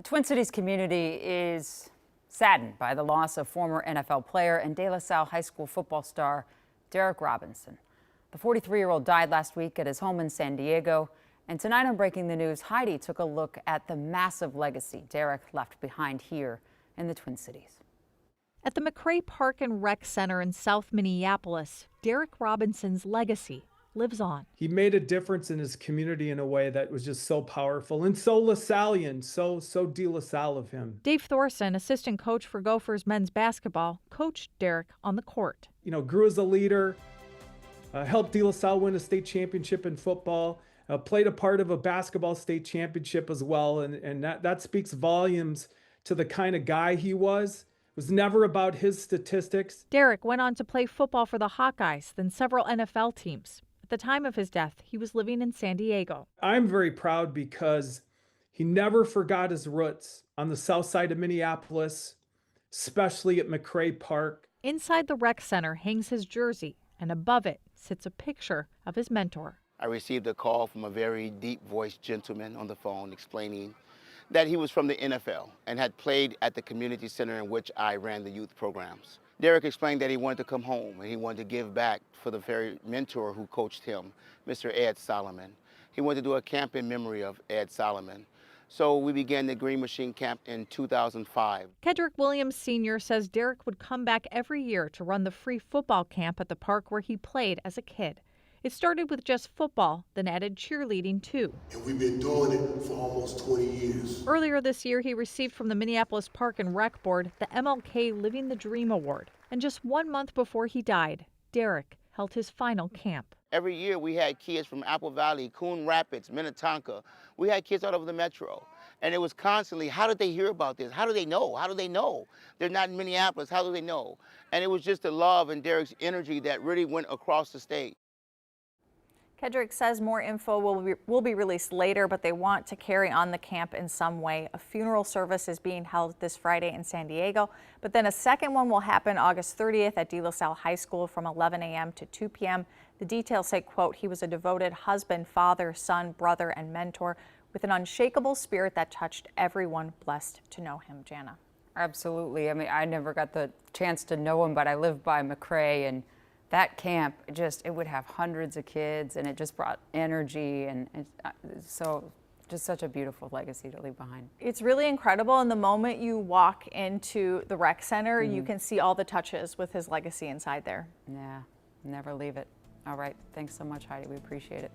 The Twin Cities community is saddened by the loss of former NFL player and De La Salle High School football star Derek Robinson. The 43-year-old died last week at his home in San Diego. And tonight on Breaking the News, Heidi took a look at the massive legacy Derek left behind here in the Twin Cities. At the McRae Park and Rec Center in South Minneapolis, Derek Robinson's legacy lives on. He made a difference in his community in a way that was just so powerful and so LaSallian, so De La Salle of him. Dave Thorson, assistant coach for Gophers men's basketball, coached Derek on the court. You know, grew as a leader, helped De La Salle win a state championship in football, played a part of a basketball state championship as well, and that speaks volumes to the kind of guy he was. It was never about his statistics. Derek went on to play football for the Hawkeyes, then several NFL teams. At the time of his death, he was living in San Diego. I'm very proud because he never forgot his roots on the south side of Minneapolis, especially at McRae Park. Inside the rec center hangs his jersey, and above it sits a picture of his mentor. I received a call from a very deep-voiced gentleman on the phone explaining that he was from the NFL and had played at the community center in which I ran the youth programs. Derek explained that he wanted to come home and he wanted to give back for the very mentor who coached him, Mr. Ed Solomon. He wanted to do a camp in memory of Ed Solomon. So we began the Green Machine Camp in 2005. Kedrick Williams Sr. says Derek would come back every year to run the free football camp at the park where he played as a kid. It started with just football, then added cheerleading too. And we've been doing it for almost 20 years. Earlier this year, he received from the Minneapolis Park and Rec Board the MLK Living the Dream Award. And just 1 month before he died, Derek held his final camp. Every year we had kids from Apple Valley, Coon Rapids, Minnetonka. We had kids all over the metro. And it was constantly, how did they hear about this? How do they know? How do they know? They're not in Minneapolis. How do they know? And it was just the love and Derek's energy that really went across the state. Kedrick says more info will be released later, but they want to carry on the camp in some way. A funeral service is being held this Friday in San Diego, but then a second one will happen August 30th at De La Salle High School from 11 a.m. to 2 p.m. The details say, quote, he was a devoted husband, father, son, brother, and mentor with an unshakable spirit that touched everyone blessed to know him. Jana. Absolutely. I mean, I never got the chance to know him, but I live by McRae, and that camp, it would have hundreds of kids, and it just brought energy, and so just such a beautiful legacy to leave behind. It's really incredible. And the moment you walk into the rec center, you can see all the touches with his legacy inside there. Yeah, never leave it. All right, thanks so much, Heidi. We appreciate it.